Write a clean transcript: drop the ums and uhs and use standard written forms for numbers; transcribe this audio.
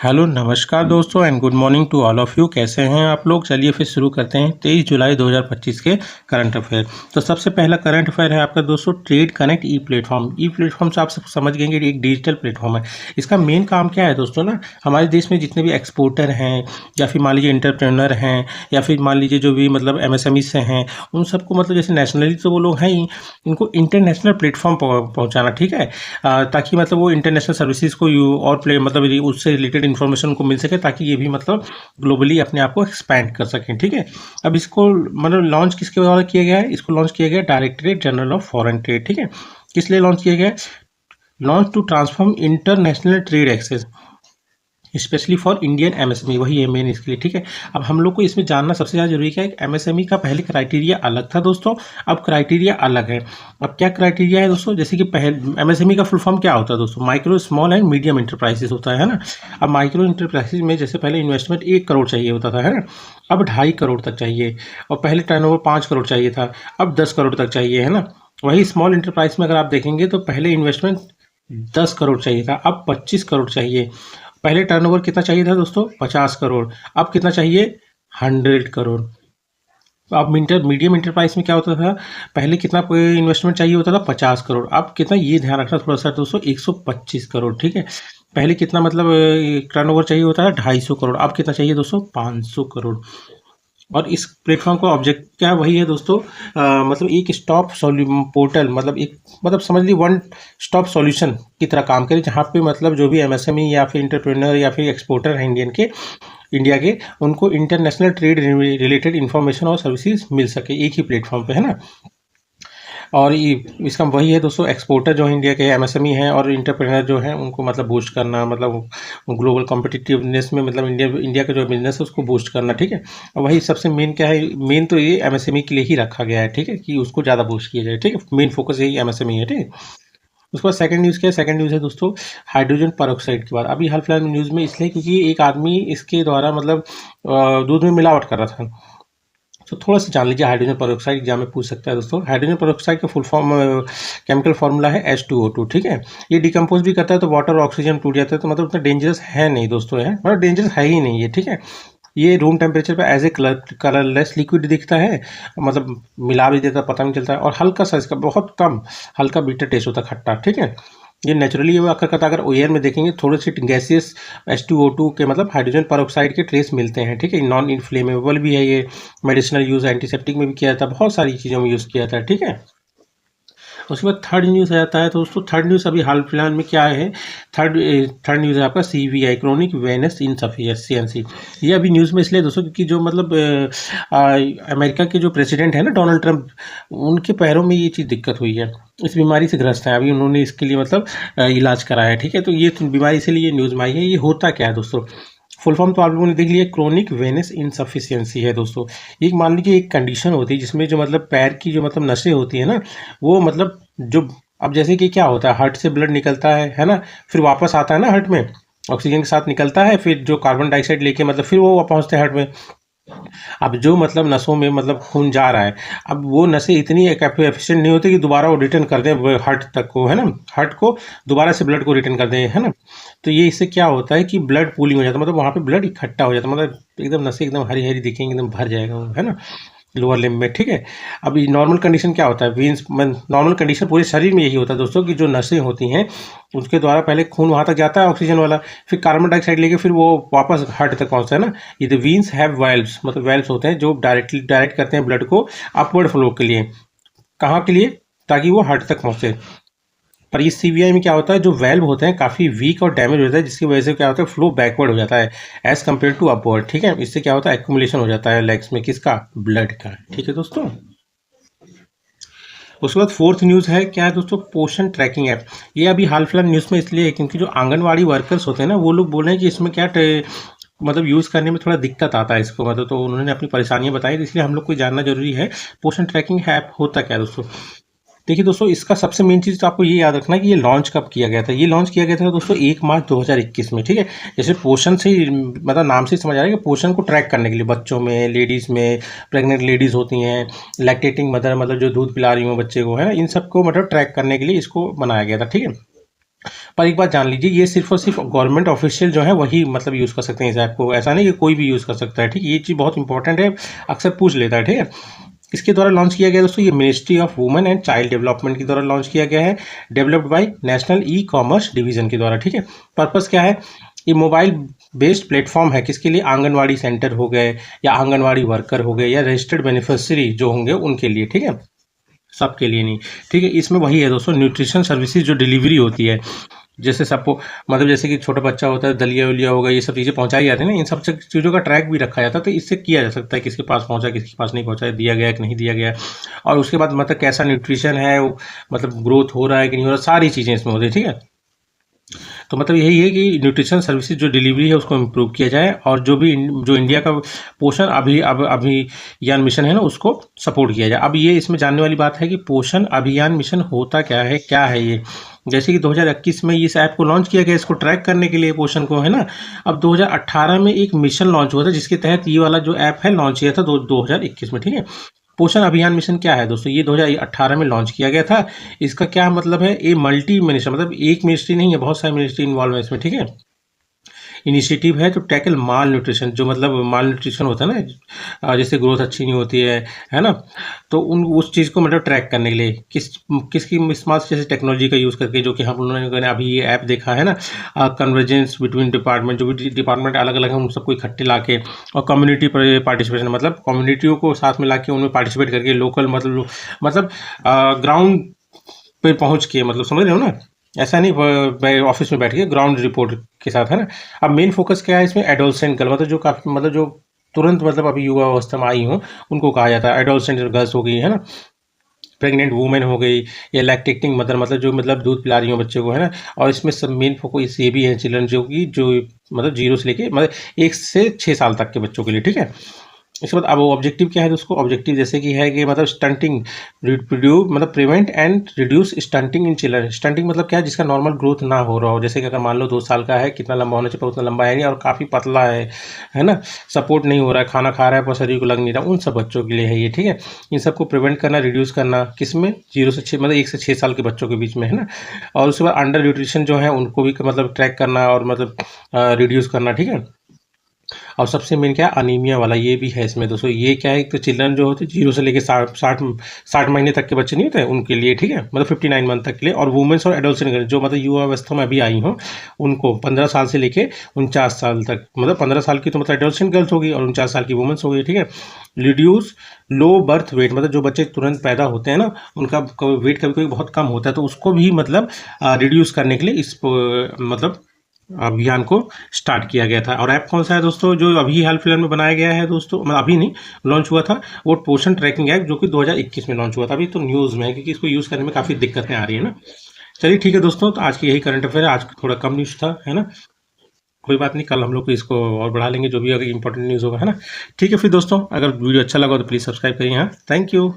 Hello नमस्कार दोस्तों and good morning to all of you. कैसे हैं आप लोग? चलिए फिर शुरू करते हैं 23 जुलाई 2025 के करंट अफेयर। तो सबसे पहला करंट अफेयर है आपका दोस्तों ट्रेड कनेक्ट ई प्लेटफॉर्म। ई प्लेटफॉर्म से आप सब समझ गए कि एक डिजिटल प्लेटफॉर्म है। इसका मेन काम क्या है दोस्तों ना, हमारे देश में जितने भी एक्सपोर्टर हैं या फिर मान लीजिए इंटरप्रेन्योर हैं या फिर मान लीजिए जो भी मतलब एमएसएमई से हैं, उन सबको मतलब जैसे नेशनली तो वो लोग हैं ही, इनको इंटरनेशनल प्लेटफॉर्म पहुँचाना, ठीक है। ताकि मतलब वो इंटरनेशनल सर्विसेज को और मतलब उससे रिलेटेड इन्फॉर्मेशन को मिल सके, ताकि ये भी मतलब ग्लोबली अपने आप को एक्सपैंड कर सकें, ठीक है। अब इसको मतलब लॉन्च किसके द्वारा किया गया है? इसको लॉन्च किया गया directorate general of foreign trade, ठीक है। किस लिए लॉन्च किया गया है? Launch to transform international trade access specially for Indian MSME, वही है मेन इसके लिए, ठीक है। अब हम लोग को इसमें जानना सबसे ज़्यादा जरूरी क्या है, एमएसएमई का पहले क्राइटेरिया अलग था दोस्तों, अब क्राइटेरिया अलग है। अब क्या क्राइटेरिया है दोस्तों? जैसे कि पहले एमएसएमई का फुल फॉर्म क्या होता है दोस्तों? Micro small and medium enterprises होता है ना। अब माइक्रो इंटरप्राइजेस में जैसे पहले इन्वेस्टमेंट 1 करोड़ चाहिए होता था, है ना। अब 2.5 करोड़ तक चाहिए, और पहले टर्नओवर 5 करोड़ चाहिए था, अब 10 करोड़ तक चाहिए, है ना। वही स्मॉल इंटरप्राइज में अगर आप देखेंगे तो पहले इन्वेस्टमेंट 10 करोड़ चाहिए था, अब 25 करोड़ चाहिए। पहले टर्नओवर कितना चाहिए था दोस्तों? 50 करोड़, अब कितना चाहिए? 100 करोड़। अब मीडियम इंटरप्राइज में क्या होता था? पहले कितना इन्वेस्टमेंट चाहिए होता था? 50 करोड़, अब कितना, ये ध्यान रखना थोड़ा सा दोस्तों, 125 करोड़, ठीक है। पहले कितना मतलब टर्नओवर चाहिए होता है? 250 करोड़, अब कितना चाहिए दोस्तों? 500 करोड़। और इस प्लेटफॉर्म का ऑब्जेक्ट क्या वही है दोस्तों, मतलब एक स्टॉप पोर्टल, मतलब एक मतलब समझ लीजिए वन स्टॉप सॉल्यूशन की तरह काम करे, जहाँ पे मतलब जो भी एमएसएमई या फिर इंटरप्रेन्योर या फिर एक्सपोर्टर हैं इंडिया के, उनको इंटरनेशनल ट्रेड रिलेटेड इन्फॉर्मेशन और सर्विसेज मिल सके एक ही प्लेटफॉर्म पे, है ना। और ये इसका वही है दोस्तों, एक्सपोर्टर जो है इंडिया के एमएसएमई हैं और इंटरप्रेन्योर जो हैं, उनको मतलब बूस्ट करना, मतलब ग्लोबल कॉम्पिटिटिवनेस में मतलब इंडिया का जो बिजनेस है उसको बूस्ट करना, ठीक है। और वही सबसे मेन क्या है, मेन तो ये एमएसएमई के लिए ही रखा गया है, ठीक है, कि उसको ज़्यादा बूस्ट किया जाए, ठीक है। मेन फोकस यही एमएसएमई है, ठीक है। उसके बाद सेकंड न्यूज़ क्या है? सेकंड न्यूज़ है दोस्तों हाइड्रोजन पेरोक्साइड की बात। अभी हाल फिलहाल में न्यूज़ में इसलिए क्योंकि एक आदमी इसके द्वारा मतलब दूध में मिलावट कर रहा था। तो थोड़ा सा जान लीजिए हाइड्रोजन पेरोक्साइड, एग्जाम में पूछ सकता है दोस्तों। हाइड्रोजन पेरोक्साइड का फुल फॉर्म केमिकल फार्मूला है H2O2, ठीक है। ये डिकम्पोज भी करता है तो वाटर और ऑक्सीजन टूट जाता है, तो मतलब उतना डेंजरस है नहीं दोस्तों, है मतलब डेंजरस है ही नहीं ये, ठीक है। ये रूम टेम्परेचर पे एज ए कलरलेस लिक्विड दिखता है, मतलब मिला भी देता पता नहीं चलता है, और हल्का सा इसका बहुत कम हल्का बीटर टेस्ट होता है, खट्टा, ठीक है। ये नेचुरली वो अगर करता, अगर एयर में देखेंगे थोड़े से गैसियस H2O2 के मतलब हाइड्रोजन पेरोक्साइड के ट्रेस मिलते हैं, ठीक है। नॉन इन्फ्लेमेबल भी है ये, मेडिसिनल यूज़, एंटीसेप्टिक में भी किया जाता है, बहुत सारी चीज़ों में यूज़ किया जाता है, ठीक है। उसके बाद थर्ड न्यूज़ आ जाता है तो दोस्तों, थर्ड न्यूज़ अभी हाल फिलहाल में क्या है, थर्ड थर्ड न्यूज़ है आपका CVI क्रोनिक वेनस इनसफिशियंसी। ये अभी न्यूज़ में इसलिए दोस्तों क्योंकि जो मतलब अमेरिका के जो प्रेसिडेंट है ना डोनाल्ड ट्रंप, उनके पैरों में ये चीज़ दिक्कत हुई है, इस बीमारी से ग्रस्त है। अभी उन्होंने इसके लिए मतलब इलाज कराया है, ठीक है। तो ये बीमारी इसलिए न्यूज़ में आई है। ये होता क्या है दोस्तों? फुल फॉर्म तो आप लोगों ने देख लिया, क्रोनिक वेनस इनसफिशियंसी है दोस्तों। एक मान लीजिए एक कंडीशन होती है जिसमें जो मतलब पैर की जो मतलब नसें होती है ना, वो मतलब जो, अब जैसे कि क्या होता है, हार्ट से ब्लड निकलता है ना, फिर वापस आता है ना हार्ट में, ऑक्सीजन के साथ निकलता है, फिर जो कार्बन डाइऑक्साइड लेके मतलब फिर वो पहुंचते हैं हार्ट में। अब जो मतलब नसों में मतलब खून जा रहा है, अब वो नसें इतनी एफिशिएंट नहीं होती कि दोबारा वो रिटर्न कर दें हार्ट तक को, है ना, हार्ट को दोबारा से ब्लड को रिटर्न कर दें, है ना। तो ये इससे क्या होता है कि ब्लड पूलिंग हो जाता है, मतलब वहाँ पे ब्लड इकट्ठा हो जाता है, मतलब एकदम नसें एकदम हरी हरी दिखेंगी, एकदम भर जाएगा वो, है ना, लोअर लिम्ब में, ठीक है। अभी नॉर्मल कंडीशन क्या होता है, वीन्स नॉर्मल कंडीशन पूरे शरीर में यही होता है दोस्तों, कि जो नसें होती हैं उसके द्वारा पहले खून वहाँ तक जाता है ऑक्सीजन वाला, फिर कार्बन डाइऑक्साइड लेके फिर वो वापस हार्ट तक पहुँचता है ना। ये द वीन्स हैव वाल्व्स, मतलब वाल्व्स होते हैं जो डायरेक्ट करते हैं ब्लड को अपवर्ड फ्लो के लिए, कहाँ के लिए, ताकि वो हार्ट तक पहुँचे। पर इस सीवीआई में क्या होता है, जो वेल्व होते हैं काफ़ी वीक और डैमेज होता है, जिसकी वजह से क्या होता है, फ्लो बैकवर्ड हो जाता है एज कम्पेयर टू अपवर्ड, ठीक है। इससे क्या होता है, एक्यूमुलेशन हो जाता है लेग्स में, किसका, ब्लड का, ठीक है दोस्तों। उसके बाद फोर्थ न्यूज़ है क्या है दोस्तों, पोषण ट्रैकिंग ऐप। ये अभी हाल फिलहाल न्यूज़ में इसलिए है क्योंकि जो आंगनवाड़ी वर्कर्स होते हैं ना, वो लोग बोल रहे हैं कि इसमें क्या मतलब यूज़ करने में थोड़ा दिक्कत आता है इसको, मतलब तो उन्होंने अपनी परेशानियां बताई, तो इसलिए हम लोग को जानना जरूरी है पोषण ट्रैकिंग ऐप होता क्या है दोस्तों। देखिए दोस्तों, इसका सबसे मेन चीज़ तो आपको ये याद रखना है कि ये लॉन्च कब किया गया था। ये लॉन्च किया गया था दोस्तों 1 मार्च 2021 में, ठीक है। जैसे पोषण से ही मतलब नाम से ही समझ आ रहा है कि पोषण को ट्रैक करने के लिए बच्चों में, लेडीज़ में, प्रेग्नेंट लेडीज़ होती हैं, लैक्टेटिंग मदर मतलब जो दूध पिला रही हो बच्चे को, है ना, इन सबको मतलब ट्रैक करने के लिए इसको बनाया गया था, ठीक है। पर एक बात जान लीजिए, ये सिर्फ और सिर्फ गवर्नमेंट ऑफिशियल जो है वही मतलब यूज़ कर सकते हैं इस ऐप को, ऐसा नहीं कि कोई भी यूज़ कर सकता है, ठीक है। ये चीज़ बहुत इंपॉर्टेंट है, अक्सर पूछ लेता है, ठीक है। इसके द्वारा लॉन्च किया गया दोस्तों, ये ministry of women and child development के द्वारा लॉन्च किया गया है, developed by national e commerce division के द्वारा, ठीक है। पर्पस क्या है, ये मोबाइल बेस्ड प्लेटफॉर्म है, किसके लिए, आंगनवाड़ी सेंटर हो गए या आंगनवाड़ी वर्कर हो गए या रजिस्टर्ड बेनिफिशियरी जो होंगे उनके लिए, ठीक है, सबके लिए नहीं, ठीक है। इसमें वही है दोस्तों, न्यूट्रिशन सर्विसेज जो डिलीवरी होती है, जैसे सबको मतलब जैसे कि छोटा बच्चा होता है, दलिया उलिया होगा, ये सब चीज़ें पहुंचाई जाती है ना, इन सब चीज़ों का ट्रैक भी रखा जाता है, तो इससे किया जा सकता है किसके पास पहुंचा, किसके पास नहीं पहुंचा, दिया गया कि नहीं दिया गया, और उसके बाद मतलब कैसा न्यूट्रिशन है, मतलब ग्रोथ हो रहा है कि नहीं हो रहा, सारी चीज़ें इसमें होती है, ठीक है। तो मतलब यही है कि न्यूट्रिशन सर्विसेज जो डिलीवरी है उसको इम्प्रूव किया जाए, और जो इंडिया का पोषण अभियान मिशन है ना, उसको सपोर्ट किया जाए। अब ये इसमें जानने वाली बात है कि पोषण अभियान मिशन होता क्या है ये। जैसे कि 2021 में इस ऐप को लॉन्च किया गया, इसको ट्रैक करने के लिए पोषण को, है ना। अब 2018 में एक मिशन लॉन्च हुआ था, जिसके तहत ये वाला जो ऐप है लॉन्च किया था 2021 में, ठीक है। पोषण अभियान मिशन क्या है दोस्तों, ये 2018 में लॉन्च किया गया था। इसका क्या मतलब है, ये मल्टी मिनिस्टर, मतलब एक मिनिस्ट्री नहीं है, बहुत सारे मिनिस्ट्री इन्वॉल्व है इसमें, ठीक है। इनिशिएटिव है तो टैकल माल न्यूट्रिशन, जो मतलब माल न्यूट्रिशन होता है ना, जैसे ग्रोथ अच्छी नहीं होती है ना, तो उन उस चीज़ को मतलब ट्रैक करने के लिए किसकी स्मार्ट जैसे टेक्नोलॉजी का यूज़ करके, जो कि हम लोगों ने अभी ये ऐप देखा है ना, कन्वर्जेंस बिटवीन डिपार्टमेंट, जो भी डिपार्टमेंट अलग अलग हैं उन सबको इकट्ठे ला के, और कम्युनिटी पार्टिसिपेशन, मतलब कम्युनिटियों को साथ में ला के उनमें पार्टिसिपेट करके, लोकल मतलब ग्राउंड पे पहुंच के, मतलब समझ रहे हो ना, ऐसा नहीं ऑफिस में बैठ के, ग्राउंड रिपोर्ट के साथ, है ना। अब मेन फोकस क्या है इसमें, एडोलसेंट गर्ल, मतलब जो काफी मतलब जो तुरंत मतलब अभी युवा अवस्था में आई हो, उनको कहा जाता है एडोलसेंट गर्ल्स हो गई, है ना, प्रेग्नेंट वुमेन हो गई, या लैक्टेटिंग मदर, मतलब जो मतलब दूध पिला रही हो बच्चे को, है ना। और इसमें सब मेन फोकस ये भी है चिल्ड्रन, जो मतलब 0 से लेके मतलब 1 से 6 साल तक के बच्चों के लिए, ठीक है। इसके बाद अब ऑब्जेक्टिव क्या है दोस्तों, ऑब्जेक्टिव जैसे कि है कि मतलब स्टंटिंग, रिड्यूस मतलब prevent and reduce stunting in children. Stunting मतलब क्या है, जिसका नॉर्मल ग्रोथ ना हो रहा हो, जैसे कि अगर मान लो 2 साल का है, कितना लंबा होना चाहिए, उतना लंबा है नहीं, और काफ़ी पतला है ना, सपोर्ट नहीं हो रहा है, खाना खा रहा है पर शरीर को लग नहीं रहा, उन सब बच्चों के लिए है ये, ठीक है। इन सबको प्रिवेंट करना, रिड्यूस करना, किसमें, 0 से 6 मतलब 1 से 6 साल के बच्चों के बीच में, है ना। और उसके बाद अंडर न्यूट्रिशन जो है उनको भी मतलब ट्रैक करना और मतलब रिड्यूस करना, ठीक है। और सबसे मेन क्या है, अनीमिया वाला, ये भी है इसमें दोस्तों। ये क्या है, तो चिल्ड्रन जो होते हैं 0 से लेकर 60 महीने तक के बच्चे नहीं होते उनके लिए, ठीक है, मतलब 59 मंथ तक के लिए। और वुमेन्स और एडोलसेंट जो मतलब युवा अवस्था में अभी आई हो, उनको 15 साल से लेके 49 साल तक, मतलब 15 साल की तो मतलब एडोलसेंट गर्ल्स होगी और 49 साल की वुमेन्स हो गई, ठीक है। रिड्यूस लो बर्थ वेट, मतलब जो बच्चे तुरंत पैदा होते हैं ना, उनका वेट कभी कभी बहुत कम होता है, तो उसको भी मतलब रिड्यूस करने के लिए इस मतलब अभियान को स्टार्ट किया गया था। और ऐप कौन सा है दोस्तों, जो अभी हाल फिलहाल में बनाया गया है दोस्तों, मतलब अभी नहीं लॉन्च हुआ था, वो पोषण ट्रैकिंग ऐप, जो कि 2021 में लॉन्च हुआ था। अभी तो न्यूज़ में है, क्योंकि इसको यूज़ करने में काफ़ी दिक्कतें आ रही है ना। चलिए ठीक है दोस्तों, तो आज की यही करंट अफेयर है, आज थोड़ा कम न्यूज़ था, है ना। कोई बात नहीं, कल हम लोग इसको और बढ़ा लेंगे, जो भी अगर इंपॉर्टेंट न्यूज़ होगा, है ना। ठीक है फिर दोस्तों, अगर वीडियो अच्छा लगा तो प्लीज़ सब्सक्राइब करिए। हाँ, थैंक यू।